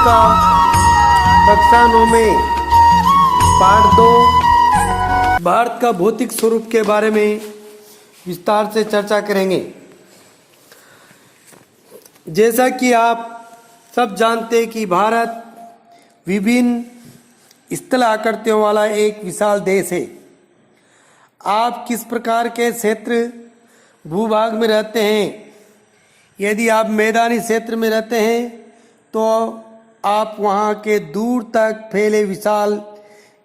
का कक्षा 9 में पाठ 2 भारत का भौतिक स्वरूप के बारे में विस्तार से चर्चा करेंगे। जैसा कि आप सब जानते हैं कि भारत विभिन्न स्थल आकृतियों वाला एक विशाल देश है। आप किस प्रकार के क्षेत्र भूभाग में रहते हैं? यदि आप मैदानी क्षेत्र में रहते हैं तो आप वहाँ के दूर तक फैले विशाल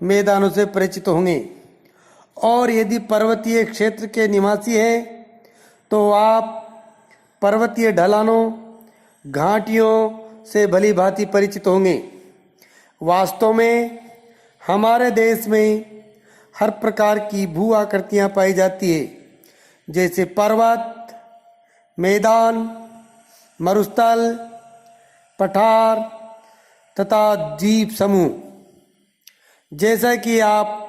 मैदानों से परिचित होंगे, और यदि पर्वतीय क्षेत्र के निवासी हैं तो आप पर्वतीय ढलानों, घाटियों से भली भांति परिचित होंगे। वास्तव में हमारे देश में हर प्रकार की भू आकृतियाँ पाई जाती है, जैसे पर्वत, मैदान, मरुस्थल, पठार तथा द्वीप समूह। जैसा कि आप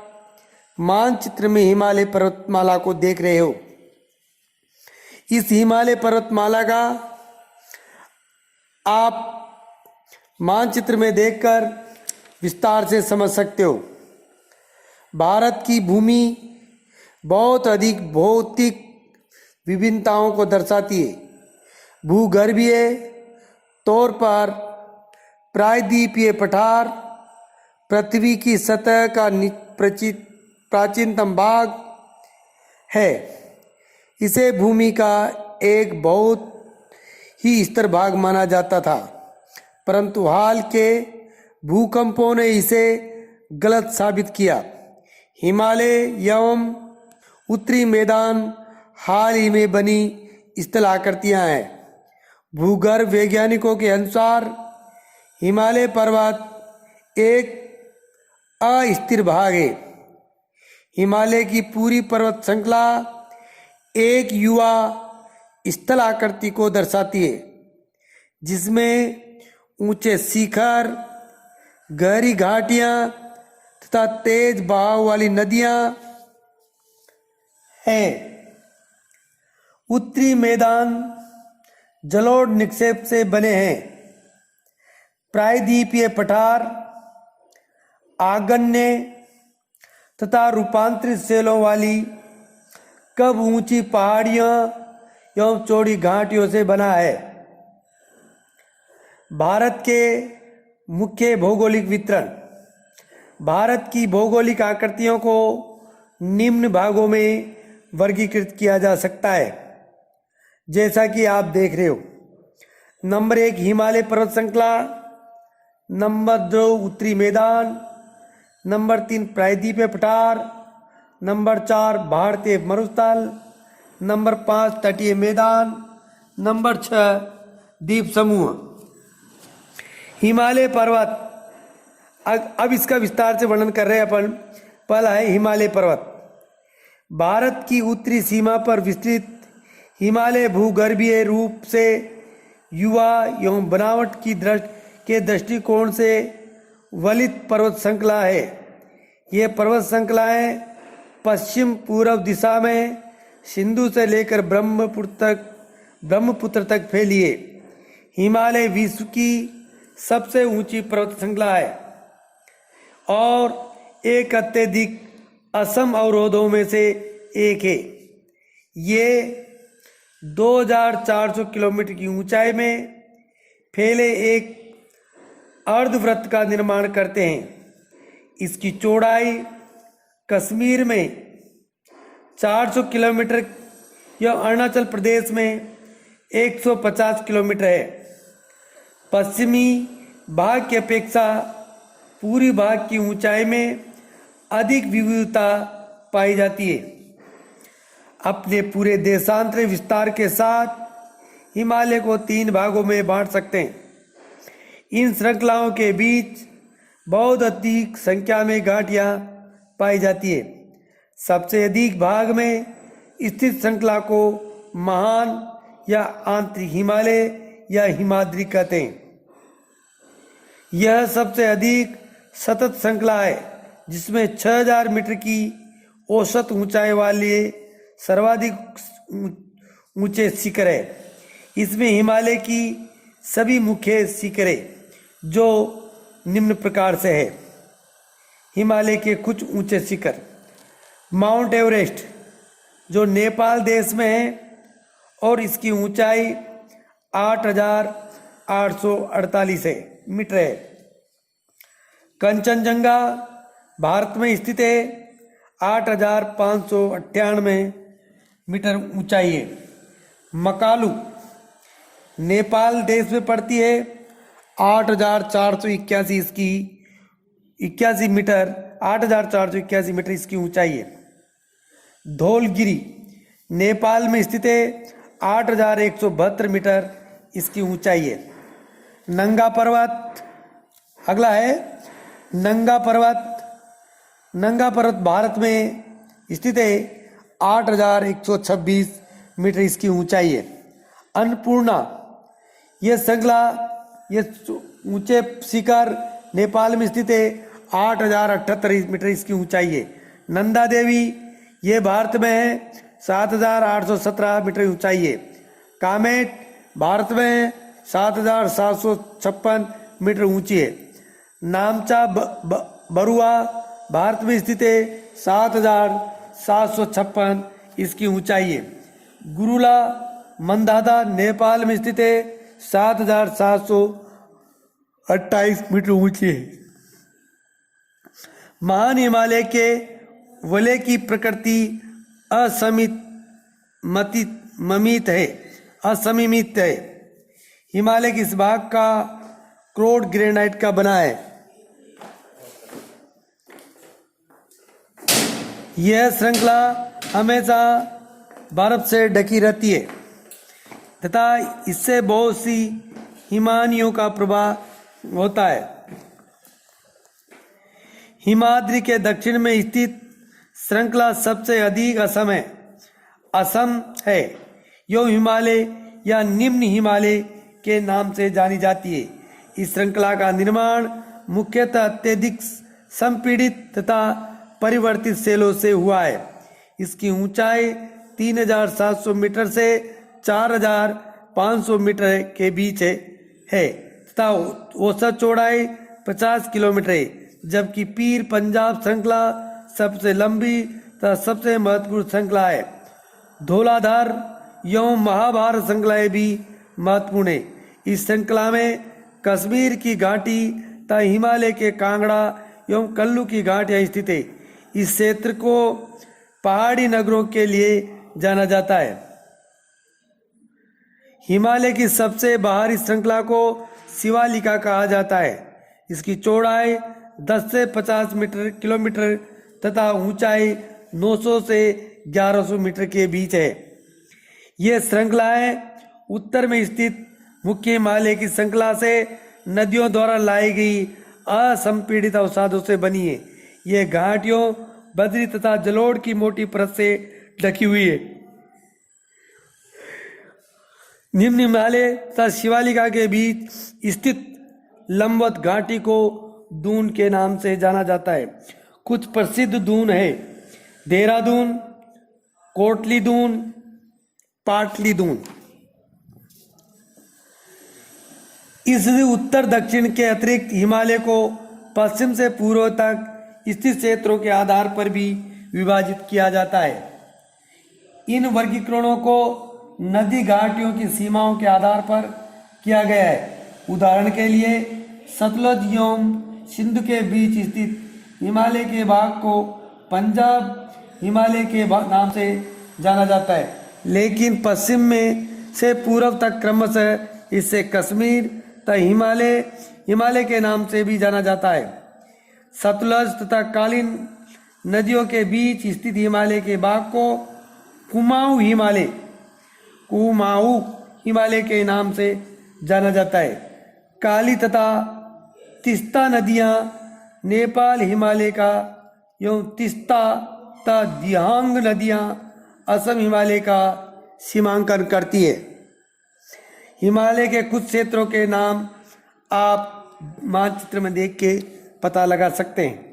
मानचित्र में हिमालय पर्वतमाला को देख रहे हो, इस हिमालय पर्वतमाला का आप मानचित्र में देखकर विस्तार से समझ सकते हो। भारत की भूमि बहुत अधिक भौतिक विभिन्नताओं को दर्शाती है। भूगर्भीय तौर पर प्रायद्वीपीय पठार पृथ्वी की सतह का प्राचीनतम भाग है। इसे भूमि का एक बहुत ही स्थिर भाग माना जाता था, परंतु हाल के भूकंपों ने इसे गलत साबित किया। हिमालय एवं उत्तरी मैदान हाल ही में बनी स्थल आकृतियाँ हैं। भूगर्भ वैज्ञानिकों के अनुसार हिमालय पर्वत एक अस्थिर भाग है। हिमालय की पूरी पर्वत श्रृंखला एक युवा स्थल आकृति को दर्शाती है, जिसमें ऊंचे शिखर, गहरी घाटियां तथा तेज बहाव वाली नदियां हैं। उत्तरी मैदान जलोढ़ निक्षेप से बने हैं। प्रायद्वीपीय पठार आग्नेय तथा रूपांतरित शैलों वाली कब ऊंची पहाड़ियों एवं चौड़ी घाटियों से बना है। भारत के मुख्य भौगोलिक वितरण। भारत की भौगोलिक आकृतियों को निम्न भागों में वर्गीकृत किया जा सकता है, जैसा कि आप देख रहे हो। नंबर 1 हिमालय पर्वत श्रृंखला, नंबर 2 उत्तरी मैदान, नंबर 3 प्रायद्वीपीय पठार, नंबर 4 भारतीय मरुस्थल, नंबर 5 तटीय मैदान, नंबर 6 द्वीप समूह। हिमालय पर्वत, अब इसका विस्तार से वर्णन कर रहे हैं अपन। पहला है हिमालय पर्वत। भारत की उत्तरी सीमा पर विस्तृत हिमालय भूगर्भीय रूप से युवा एवं बनावट के दृष्टिकोण से वलित पर्वत श्रृंखला है। ये पर्वत श्रृंखलाएं पश्चिम पूर्व दिशा में सिंधु से लेकर ब्रह्मपुत्र तक फैली है। हिमालय विश्व की सबसे ऊंची पर्वत श्रृंखला है और एक अत्यधिक असम अवरोधों में से एक है। ये 2400 किलोमीटर की ऊंचाई में फैले एक अर्धवृत्त का निर्माण करते हैं। इसकी चौड़ाई कश्मीर में 400 किलोमीटर या अरुणाचल प्रदेश में 150 किलोमीटर है। पश्चिमी भाग की अपेक्षा पूर्वी भाग की ऊंचाई में अधिक विविधता पाई जाती है। अपने पूरे देशांतरी विस्तार के साथ हिमालय को 3 भागों में बांट सकते हैं। इन श्रृंखलाओं के बीच बहुत अधिक संख्या में घाटियां पाई जाती है। सबसे अधिक भाग में स्थित श्रृंखला को महान या आंतरिक हिमालय या हिमाद्री कहते हैं। यह सबसे अधिक सतत श्रृंखला है, जिसमें 6000 मीटर की औसत ऊंचाई वाले सर्वाधिक ऊंचे शिखर है। इसमें हिमालय की सभी मुख्य शिखरें जो निम्न प्रकार से है। हिमालय के कुछ ऊंचे शिखर। माउंट एवरेस्ट जो नेपाल देश में है और इसकी ऊंचाई 8,848 मीटर है। कंचनजंगा भारत में स्थित है, 8,598 मीटर ऊंचाई है। मकालू नेपाल देश में पड़ती है, 8,481 इसकी 81 मीटर 8,481 मीटर इसकी ऊंचाई है। धौलगिरी नेपाल में स्थित है, 8,172 मीटर इसकी ऊंचाई है। नंगा पर्वत अगला है। नंगा पर्वत भारत में स्थित है, 8,126 मीटर इसकी ऊंचाई है। अन्नपूर्णा ये श्रृंखला ये ऊंचे शिखर नेपाल में स्थित है, 8,078 मीटर इसकी ऊंचाई है। नंदा देवी ये भारत में है, 7,817 मीटर ऊंचाई है। कामेट भारत में है, 7,756 मीटर ऊंची है। नामचा बरुआ भारत में स्थित है, 7,756 इसकी ऊंचाई है। गुरुला मंदाता नेपाल में स्थित है, 7,728 मीटर ऊंची है। महान हिमालय के वलय की प्रकृति असमित है। हिमालय के इस भाग का क्रोड ग्रेनाइट का बना है। यह श्रृंखला हमेशा बर्फ से ढकी रहती है तथा इससे बहुत सी हिमानियों का प्रभाव होता है। हिमाद्री के दक्षिण में स्थित श्रृंखला सबसे अधिक असम है। यह हिमालय या निम्न हिमालय के नाम से जानी जाती है। इस श्रृंखला का निर्माण मुख्यतः अत्यधिक संपीड़ित तथा परिवर्तित सेलों से हुआ है। इसकी ऊंचाई 3,700 मीटर से 4,500 मीटर के बीच है तथा औसत चौड़ाई 50 किलोमीटर है, जबकि पीर पंजाब श्रृंखला सबसे लंबी तथा सबसे महत्वपूर्ण श्रृंखला है। धौलाधार एवं महाभारत श्रृंखलाएं भी महत्वपूर्ण है। इस श्रृंखला में कश्मीर की घाटी तथा हिमालय के कांगड़ा एवं कल्लू की घाटियां स्थित है। इस क्षेत्र को पहाड़ी नगरों के लिए जाना जाता है। हिमालय की सबसे बाहरी श्रृंखला को शिवालिका कहा जाता है। इसकी चौड़ाई 10 से 50 किलोमीटर तथा ऊंचाई 900 से 1100 मीटर के बीच है। ये श्रृंखलाएं उत्तर में स्थित मुख्य हिमालय की श्रृंखला से नदियों द्वारा लाई गई असंपीड़ित अवसादों से बनी है। ये घाटियों बद्री तथा जलोढ़ की मोटी परत से ढकी हुई है। निम्न हिमालय तथा शिवालिका के बीच स्थित लंबवत घाटी को दून के नाम से जाना जाता है। कुछ प्रसिद्ध दून है: देहरादून, कोटली दून, पाटली दून। इस उत्तर दक्षिण के अतिरिक्त हिमालय को पश्चिम से पूर्व तक स्थित क्षेत्रों के आधार पर भी विभाजित किया जाता है। इन वर्गीकरणों को नदी घाटियों की सीमाओं के आधार पर किया गया है। उदाहरण के लिए सतलुज एवं सिंधु के बीच स्थित हिमालय के भाग को पंजाब हिमालय के नाम से जाना जाता है, लेकिन पश्चिम में से पूर्व तक क्रमशः इससे कश्मीर तथा हिमालय के नाम से भी जाना जाता है। सतलुज तथा कालीन नदियों के बीच स्थित हिमालय के भाग को कुमाऊं हिमालय के नाम से जाना जाता है। काली तथा तिस्ता नदियां नेपाल हिमालय का एवं तिस्ता तथा दिहांग नदियां असम हिमालय का सीमांकन करती है। हिमालय के कुछ क्षेत्रों के नाम आप मानचित्र में देख के पता लगा सकते हैं।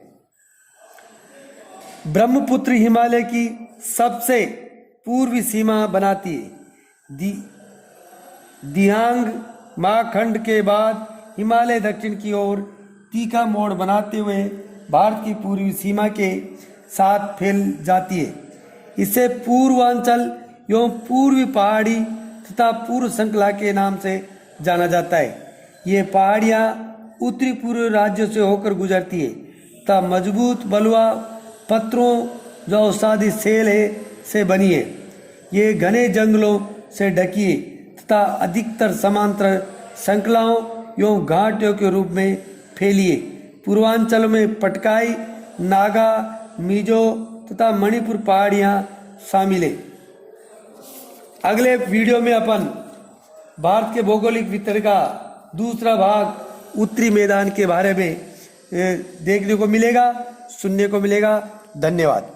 ब्रह्मपुत्र हिमालय की सबसे पूर्वी सीमा बनाती है। दिहांग महाखंड के बाद हिमालय दक्षिण की ओर तीखा मोड़ बनाते हुए भारत की पूर्वी सीमा के साथ फैल जाती है। इसे पूर्वांचल एवं पूर्वी पहाड़ी तथा पूर्व श्रृंखला के नाम से जाना जाता है। ये पहाड़ियाँ उत्तरी पूर्व राज्यों से होकर गुजरती है तथा मजबूत बलुआ पत्थरों जो औषधि सेल है से बनी है। ये घने जंगलों से ढकी है तथा अधिकतर समांतर श्रृंखलाओं एवं घाटियों के रूप में फैली है। पूर्वांचल में पटकाई, नागा, मिजो तथा मणिपुर पहाड़ियाँ शामिल है। अगले वीडियो में अपन भारत के भौगोलिक वितरण का दूसरा भाग उत्तरी मैदान के बारे में देखने को मिलेगा, सुनने को मिलेगा। धन्यवाद।